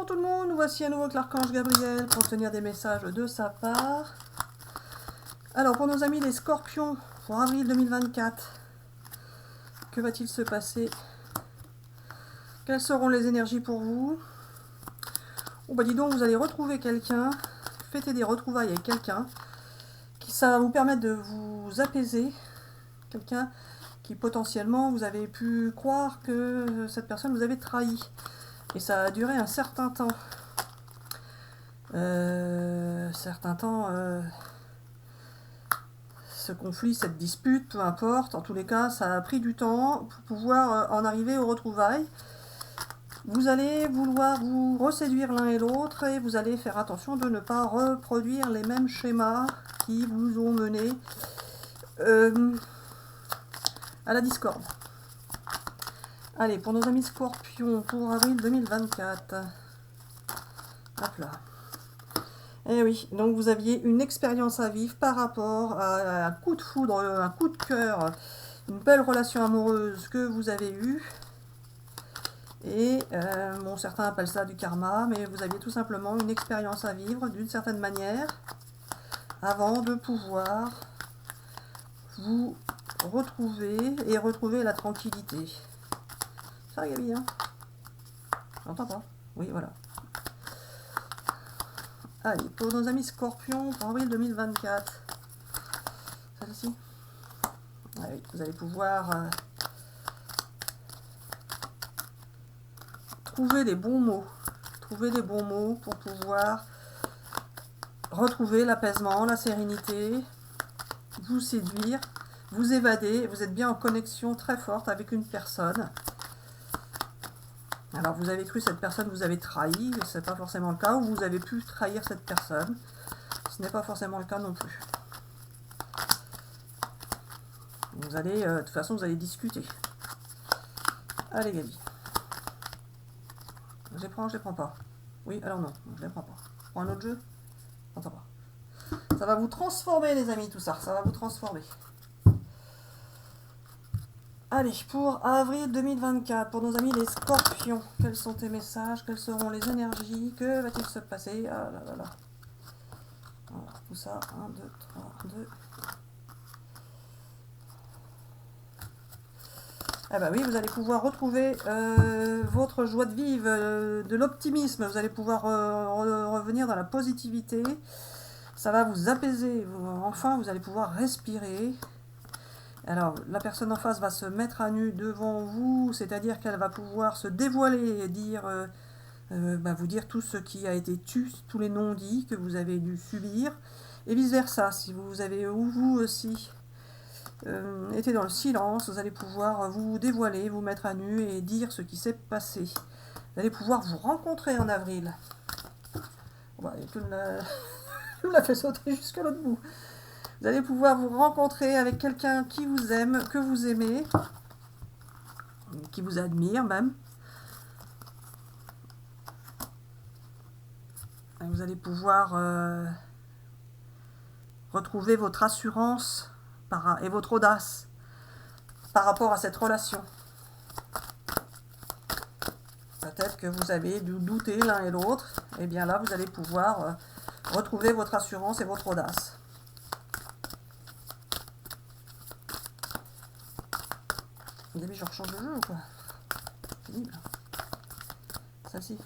Bonjour tout le monde, nous voici à nouveau avec l'archange Gabriel pour tenir des messages de sa part. Alors pour nos amis les scorpions, pour avril 2024, que va-t-il se passer? Quelles seront les énergies pour vous? Oh bah dis donc, vous allez retrouver quelqu'un, fêter des retrouvailles avec quelqu'un, ça va vous permettre de vous apaiser, quelqu'un qui potentiellement vous avez pu croire que cette personne vous avait trahi. Et ça a duré un certain temps. Ce conflit, cette dispute, peu importe, en tous les cas, ça a pris du temps pour pouvoir en arriver aux retrouvailles. Vous allez vouloir vous reséduire l'un et l'autre et vous allez faire attention de ne pas reproduire les mêmes schémas qui vous ont mené à la discorde. Allez, pour nos amis scorpions, pour avril 2024. Hop là. Eh oui, donc vous aviez une expérience à vivre par rapport à un coup de foudre, un coup de cœur, une belle relation amoureuse que vous avez eue. Et bon, certains appellent ça du karma, mais vous aviez tout simplement une expérience à vivre d'une certaine manière avant de pouvoir vous retrouver et retrouver la tranquillité. Ça, Gabi, hein? J'entends pas. Oui, voilà. Allez, pour nos amis scorpions, pour avril 2024. Celle-ci. Allez, vous allez pouvoir trouver des bons mots. Trouver des bons mots pour pouvoir retrouver l'apaisement, la sérénité, vous séduire, vous évader. Vous êtes bien en connexion très forte avec une personne. Alors vous avez cru cette personne vous avez trahi, ce n'est pas forcément le cas, ou vous avez pu trahir cette personne, ce n'est pas forcément le cas non plus. Vous allez, de toute façon vous allez discuter. Allez Gabi. Je les prends, je les prends pas. Oui, alors non, je les prends pas. Je prends un autre jeu? Non, ça va. Ça va vous transformer les amis tout ça, ça va vous transformer. Allez, pour avril 2024, pour nos amis les scorpions, quels sont tes messages? Quelles seront les énergies? Que va-t-il se passer? Ah là là là. Voilà, tout ça, 1, 2, 3, 2. Ah bah oui, vous allez pouvoir retrouver votre joie de vivre, de l'optimisme. Vous allez pouvoir revenir dans la positivité. Ça va vous apaiser. Enfin, vous allez pouvoir respirer. Alors, la personne en face va se mettre à nu devant vous, c'est-à-dire qu'elle va pouvoir se dévoiler et dire, vous dire tout ce qui a été tu, tous les non-dits que vous avez dû subir, et vice-versa. Si vous avez, ou vous aussi, été dans le silence, vous allez pouvoir vous dévoiler, vous mettre à nu et dire ce qui s'est passé. Vous allez pouvoir vous rencontrer en avril. Bah, tu me l'as fait sauter jusqu'à l'autre bout. Vous allez pouvoir vous rencontrer avec quelqu'un qui vous aime, que vous aimez, qui vous admire même. Et vous allez pouvoir retrouver votre assurance et votre audace par rapport à cette relation. Peut-être que vous avez dû douter l'un et l'autre. Et bien là, vous allez pouvoir retrouver votre assurance et votre audace. Vous avez, je rechange le jeu ou quoi? Pénible. Ça-ci.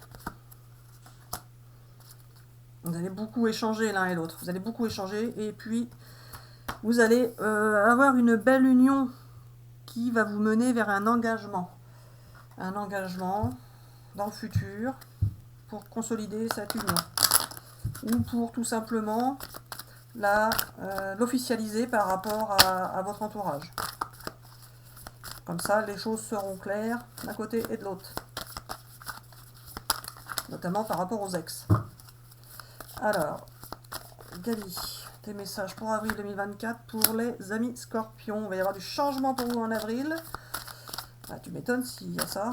Vous allez beaucoup échanger l'un et l'autre. Vous allez beaucoup échanger et puis vous allez avoir une belle union qui va vous mener vers un engagement. Un engagement dans le futur pour consolider cette union. Ou pour tout simplement l'officialiser par rapport à votre entourage. Comme ça, les choses seront claires d'un côté et de l'autre. Notamment par rapport aux ex. Alors, Gabi, tes messages pour avril 2024 pour les amis scorpions. Il va y avoir du changement pour vous en avril. Ah, tu m'étonnes s'il y a ça.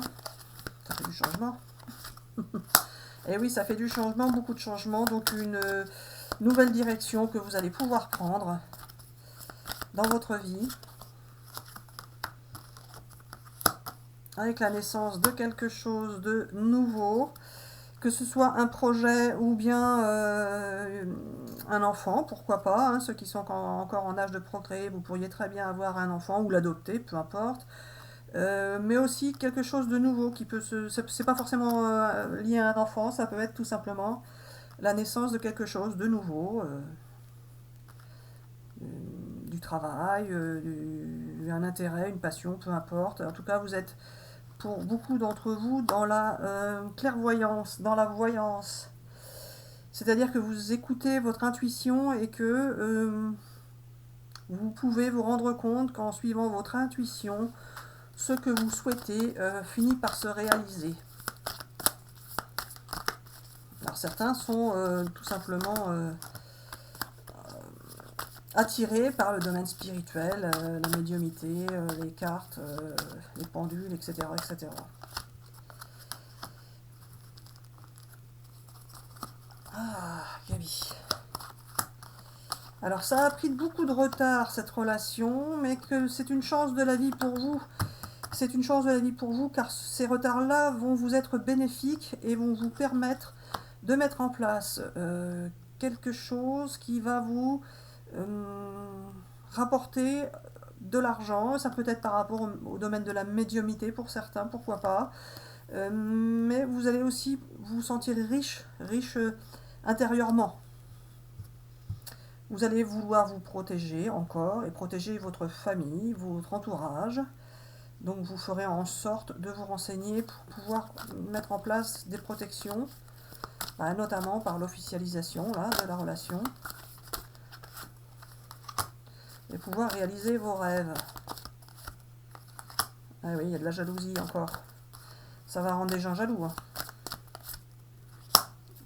Ça fait du changement. Et oui, ça fait du changement, beaucoup de changements. Donc une nouvelle direction que vous allez pouvoir prendre dans votre vie. Avec la naissance de quelque chose de nouveau que ce soit un projet ou bien un enfant, pourquoi pas, hein, ceux qui sont encore en âge de procréer, vous pourriez très bien avoir un enfant ou l'adopter, peu importe. Mais aussi quelque chose de nouveau qui peut c'est pas forcément lié à un enfant, ça peut être tout simplement la naissance de quelque chose de nouveau, du travail, un intérêt, une passion, peu importe. En tout cas, vous êtes pour beaucoup d'entre vous dans la clairvoyance, dans la voyance. C'est-à-dire que vous écoutez votre intuition et que vous pouvez vous rendre compte qu'en suivant votre intuition, ce que vous souhaitez finit par se réaliser. Alors certains sont tout simplement attirés par le domaine spirituel, la médiumnité, les cartes, les pendules, etc., etc. Ah, Gabi. Alors ça a pris beaucoup de retard cette relation, mais que c'est une chance de la vie pour vous. C'est une chance de la vie pour vous car ces retards-là vont vous être bénéfiques et vont vous permettre de mettre en place quelque chose qui va vous rapporter de l'argent. Ça peut être par rapport au domaine de la médiumnité pour certains, pourquoi pas. Mais vous allez aussi vous sentir riche intérieurement. Vous allez vouloir vous protéger encore et protéger votre famille, votre entourage. Donc vous ferez en sorte de vous renseigner pour pouvoir mettre en place des protections, notamment par l'officialisation de la relation, et pouvoir réaliser vos rêves. Ah oui, il y a de la jalousie encore. Ça va rendre des gens jaloux. Hein.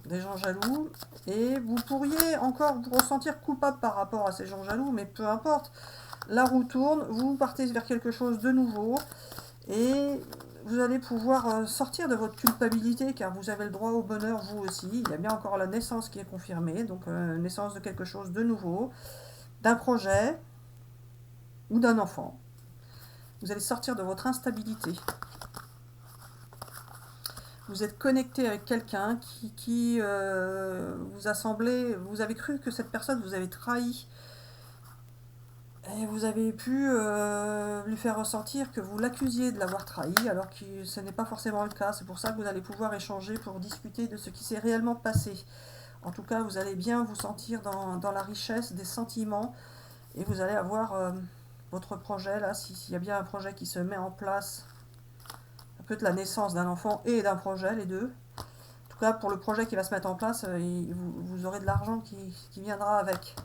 Des gens jaloux, et vous pourriez encore vous ressentir coupable par rapport à ces gens jaloux, mais peu importe. La roue tourne, vous partez vers quelque chose de nouveau, et vous allez pouvoir sortir de votre culpabilité, car vous avez le droit au bonheur vous aussi. Il y a bien encore la naissance qui est confirmée, donc naissance de quelque chose de nouveau, d'un projet ou d'un enfant. Vous allez sortir de votre instabilité. Vous êtes connecté avec quelqu'un qui vous a semblé, vous avez cru que cette personne vous avait trahi. Et vous avez pu lui faire ressentir que vous l'accusiez de l'avoir trahi, alors que ce n'est pas forcément le cas. C'est pour ça que vous allez pouvoir échanger pour discuter de ce qui s'est réellement passé. En tout cas, vous allez bien vous sentir dans la richesse des sentiments, et vous allez avoir votre projet, là, s'il y a bien un projet qui se met en place, ça peut être la naissance d'un enfant et d'un projet, les deux. En tout cas, pour le projet qui va se mettre en place, vous aurez de l'argent qui viendra avec.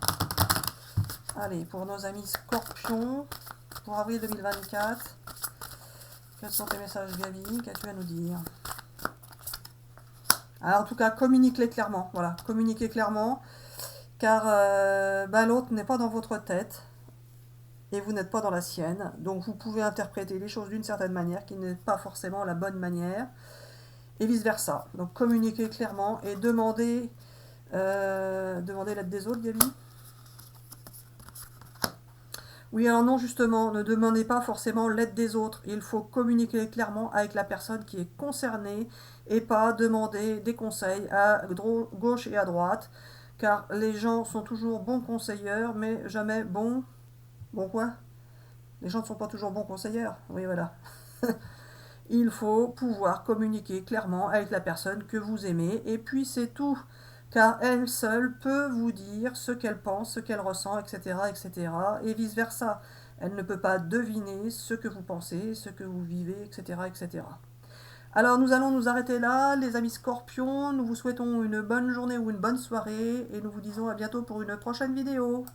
Allez, pour nos amis Scorpions, pour avril 2024, quels sont tes messages, Gabi? Qu'as-tu à nous dire? Alors, en tout cas, communiquez clairement. Voilà, communiquez clairement, car l'autre n'est pas dans votre tête et vous n'êtes pas dans la sienne. Donc, vous pouvez interpréter les choses d'une certaine manière qui n'est pas forcément la bonne manière, et vice-versa. Donc, communiquez clairement et demandez l'aide des autres, Gabi. Oui, alors non, justement, ne demandez pas forcément l'aide des autres. Il faut communiquer clairement avec la personne qui est concernée et pas demander des conseils à gauche et à droite, car les gens sont toujours bons conseilleurs, mais jamais bons... Bon quoi? Les gens ne sont pas toujours bons conseilleurs. Oui, voilà. Il faut pouvoir communiquer clairement avec la personne que vous aimez, et puis c'est tout. Car elle seule peut vous dire ce qu'elle pense, ce qu'elle ressent, etc., etc., et vice-versa. Elle ne peut pas deviner ce que vous pensez, ce que vous vivez, etc., etc. Alors nous allons nous arrêter là, les amis Scorpions. Nous vous souhaitons une bonne journée ou une bonne soirée, et nous vous disons à bientôt pour une prochaine vidéo.